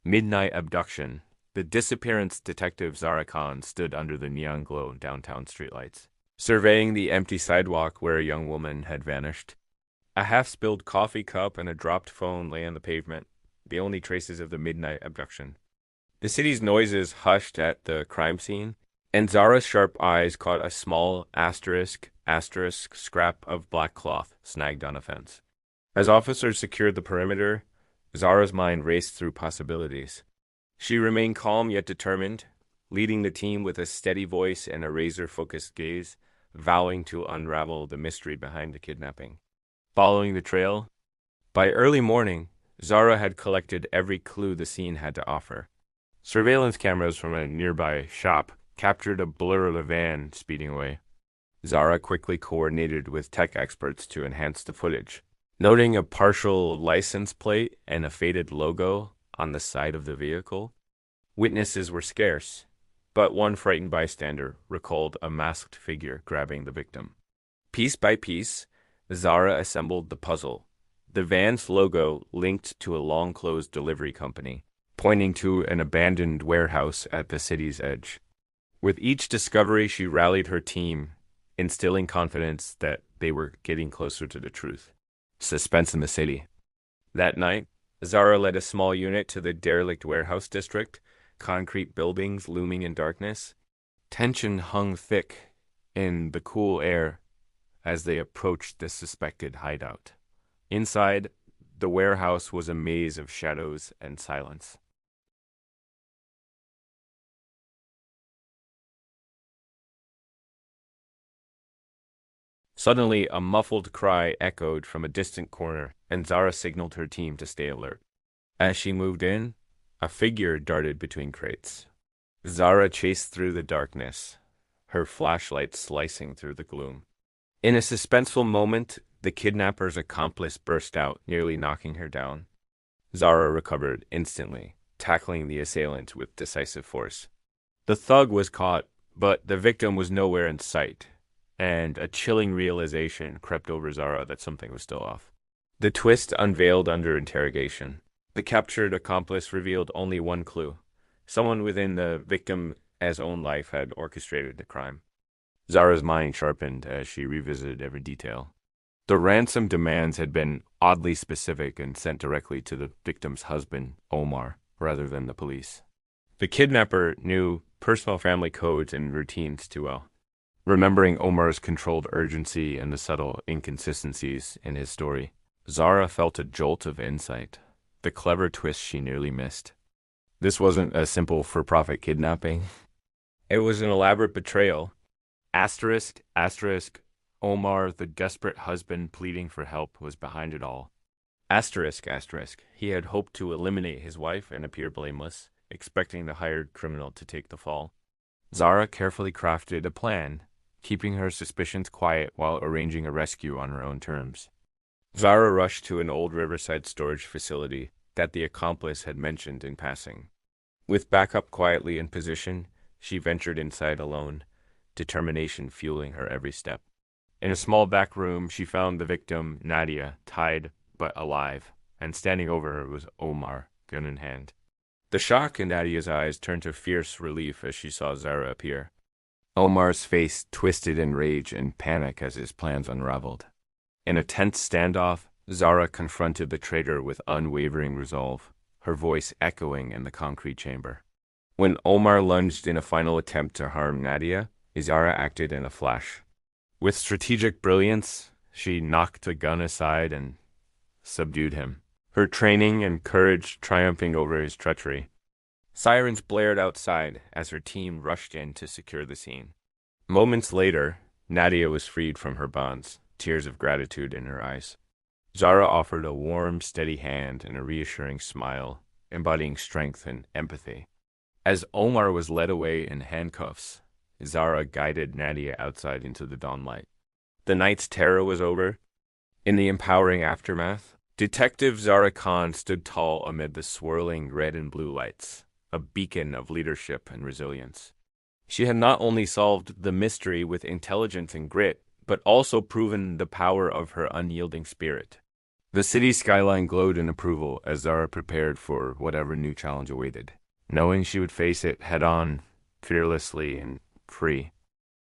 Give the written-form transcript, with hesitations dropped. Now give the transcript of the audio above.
Midnight Abduction. The disappearance detective Zara stood under the neon glow downtown streetlights, surveying the empty sidewalk where a young woman had vanished. A half-spilled coffee cup and a dropped phone lay on the pavement, the only traces of the midnight abduction. The city's noises hushed at the crime scene, and Zara's sharp eyes caught a small asterisk scrap of black cloth snagged on a fence. As officers secured the perimeter, Zara's mind raced through possibilities. She remained calm yet determined, leading the team with a steady voice and a razor-focused gaze, vowing to unravel the mystery behind the kidnapping. Following the trail, by early morning, Zara had collected every clue the scene had to offer. Surveillance cameras from a nearby shop captured a blur of a van speeding away. Zara quickly coordinated with tech experts to enhance the footage, noting a partial license plate and a faded logo on the side of the vehicle. Witnesses were scarce, but one frightened bystander recalled a masked figure grabbing the victim. Piece by piece, Zara assembled the puzzle. The van's logo linked to a long-closed delivery company, pointing to an abandoned warehouse at the city's edge. With each discovery, she rallied her team, instilling confidence that they were getting closer to the truth. Suspense in the city. That night, Zara led a small unit to the derelict warehouse district, concrete buildings looming in darkness. Tension hung thick in the cool air as they approached the suspected hideout. Inside, the warehouse was a maze of shadows and silence. Suddenly, a muffled cry echoed from a distant corner, and Zara signaled her team to stay alert. As she moved in, a figure darted between crates. Zara chased through the darkness, her flashlight slicing through the gloom. In a suspenseful moment, the kidnapper's accomplice burst out, nearly knocking her down. Zara recovered instantly, tackling the assailant with decisive force. The thug was caught, but the victim was nowhere in sight, and a chilling realization crept over Zara that something was still off. The twist unveiled under interrogation. The captured accomplice revealed only one clue. Someone within the victim's own life had orchestrated the crime. Zara's mind sharpened as she revisited every detail. The ransom demands had been oddly specific and sent directly to the victim's husband, Omar, rather than the police. The kidnapper knew personal family codes and routines too well. Remembering Omar's controlled urgency and the subtle inconsistencies in his story, Zara felt a jolt of insight, the clever twist she nearly missed. This wasn't a simple for-profit kidnapping. It was an elaborate betrayal. Asterisk, Omar, the desperate husband pleading for help, was behind it all. Asterisk, he had hoped to eliminate his wife and appear blameless, expecting the hired criminal to take the fall. Zara carefully crafted a plan, keeping her suspicions quiet while arranging a rescue on her own terms. Zara rushed to an old riverside storage facility that the accomplice had mentioned in passing. With backup quietly in position, she ventured inside alone, determination fueling her every step. In a small back room, she found the victim, Nadia, tied but alive, and standing over her was Omar, gun in hand. The shock in Nadia's eyes turned to fierce relief as she saw Zara appear. Omar's face twisted in rage and panic as his plans unraveled. In a tense standoff, Zara confronted the traitor with unwavering resolve, her voice echoing in the concrete chamber. When Omar lunged in a final attempt to harm Nadia, Zara acted in a flash. With strategic brilliance, she knocked the gun aside and subdued him, her training and courage triumphing over his treachery. Sirens blared outside as her team rushed in to secure the scene. Moments later, Nadia was freed from her bonds, tears of gratitude in her eyes. Zara offered a warm, steady hand and a reassuring smile, embodying strength and empathy. As Omar was led away in handcuffs, Zara guided Nadia outside into the dawnlight. The night's terror was over. In the empowering aftermath, Detective Zara stood tall amid the swirling red and blue lights, a beacon of leadership and resilience. She had not only solved the mystery with intelligence and grit, but also proven the power of her unyielding spirit. The city skyline glowed in approval as Zara prepared for whatever new challenge awaited, knowing she would face it head on, fearlessly and free.